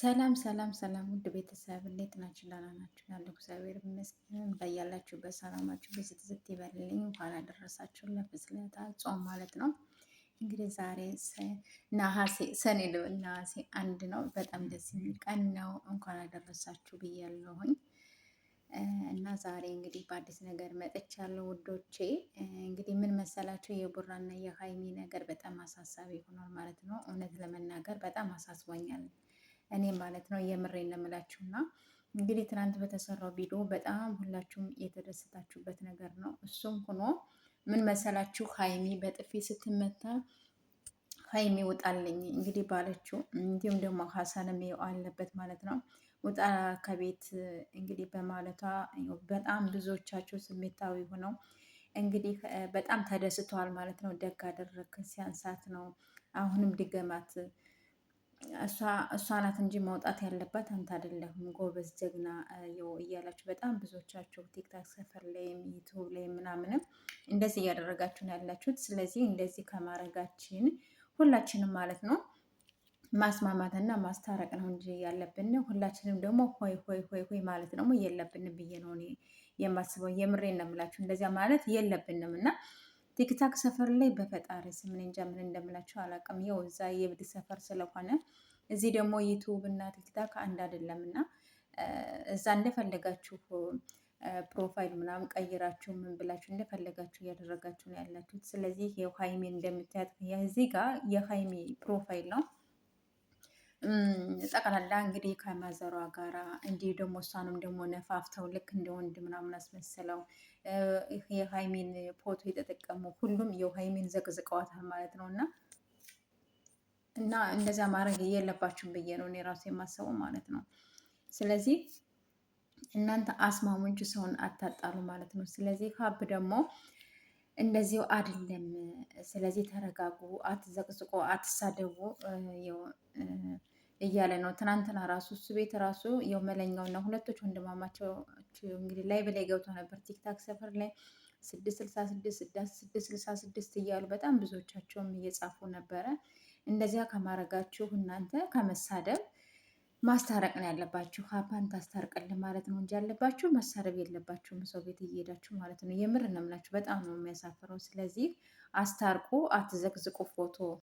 ሰላም ሰላም ሰላም ውድ ቤተሰብ እንዴት ናችሁ? ደህና ናችሁ? ያለው እግዚአብሔር ይመስገን። በያላችሁበት ሰላማችሁ ብዝት ይበልልኝ። እንኳን አደረሳችሁ ለፍስለታ ጾም ማለት ነው። እንግዲህ ዛሬ ነሐሴ ሰኔ ነሐሴ አንድ ነው። በጣም ደስ የሚል ቀን ነው። እንኳን አደረሳችሁ ብያለሁኝ። እና ዛሬ እንግዲህ በአዲስ ነገር መጥቻለሁ ውዶቼ። እንግዲህ ምን መሰላችሁ የቡራና የሀይሚ ነገር በጣም አሳሳቢ ሆኗል ማለት ነው። እውነት ለመናገር በጣም አሳስቦኛል እኔ ማለት ነው። የምሬን ነው የምላችሁ። እና እንግዲህ ትናንት በተሰራው ቪዲዮ በጣም ሁላችሁም የተደሰታችሁበት ነገር ነው። እሱም ሆኖ ምን መሰላችሁ ሀይሚ በጥፊ ስትመታ ሀይሚ ውጣልኝ እንግዲህ ባለችው፣ እንዲሁም ደግሞ ሀሰንም አለበት ማለት ነው ውጣ ከቤት እንግዲህ በማለቷ በጣም ብዙዎቻቸው ስሜታዊ ሆነው እንግዲህ በጣም ተደስተዋል ማለት ነው። ደግ አደረግ ሲያንሳት ነው አሁንም ድገማት እሷ ናት እንጂ መውጣት ያለባት አንተ አይደለህም፣ ጎበዝ ጀግና እያላችሁ በጣም ብዙዎቻችሁ ቲክታክ ሰፈር ላይም ዩቱብ ላይ ምናምንም እንደዚህ እያደረጋችሁ ነው ያላችሁት። ስለዚህ እንደዚህ ከማድረጋችን ሁላችንም ማለት ነው ማስማማትና ማስታረቅ ነው እንጂ ያለብን ሁላችንም ደግሞ ሆይ ሆይ ሆይ ሆይ ማለት ደግሞ የለብንም ብዬ ነው እኔ የማስበው። የምሬን ነው የምላችሁ። እንደዚያ ማለት የለብንም እና ቲክታክ ሰፈር ላይ በፈጣሪ ስም እኔ እንጃ ምን እንደምላችሁ አላውቅም። ያው እዛ የእብድ ሰፈር ስለሆነ እዚህ ደግሞ ዩቱብ እና ቲክታክ አንድ አይደለም እና እዛ እንደፈለጋችሁ ፕሮፋይል ምናምን ቀይራችሁ ምን ብላችሁ እንደፈለጋችሁ እያደረጋችሁ ነው ያላችሁት። ስለዚህ ይኸው ሀይሜን እንደምታያት እዚህ ጋር የሀይሜ ፕሮፋይል ነው ጠቅላላ እንግዲህ ከማዘሯ ጋራ እንዲህ ደግሞ እሷንም ደግሞ ነፋፍተው ልክ እንደ ወንድ ምናምን አስመስለው የሀይሜን ፎቶ የተጠቀሙ ሁሉም የሀይሜን ዘቅዝቀዋታል ማለት ነው። እና እንደዛ ማድረግ የለባችሁም ብዬ ነው እኔ ራሱ የማስበው ማለት ነው። ስለዚህ እናንተ አስማሙ እንጂ ሰውን አታጣሉ ማለት ነው። ስለዚህ ሀብ ደግሞ እንደዚሁ አይደለም። ስለዚህ ተረጋጉ፣ አትዘቅዝቆ፣ አትሳደቡ እያለ ነው። ትናንትና ራሱ እሱ ቤት ራሱ የው መለኛው እና ሁለቶች ወንድማማቸው እንግዲህ ላይ በላይ ገብቶ ነበር ቲክታክ ሰፈር ላይ 666 እያሉ በጣም ብዙዎቻቸውም እየጻፉ ነበረ። እንደዚያ ከማድረጋችሁ እናንተ ከመሳደብ ማስታረቅ ነው ያለባችሁ። ሀፓን ታስታርቅልን ማለት ነው እንጂ ያለባችሁ መሳደብ የለባችሁም ሰው ቤት እየሄዳችሁ ማለት ነው። የምር ነው የምላችሁ። በጣም ነው የሚያሳፍረው። ስለዚህ አስታርቁ፣ አትዘቅዝቁ ፎቶ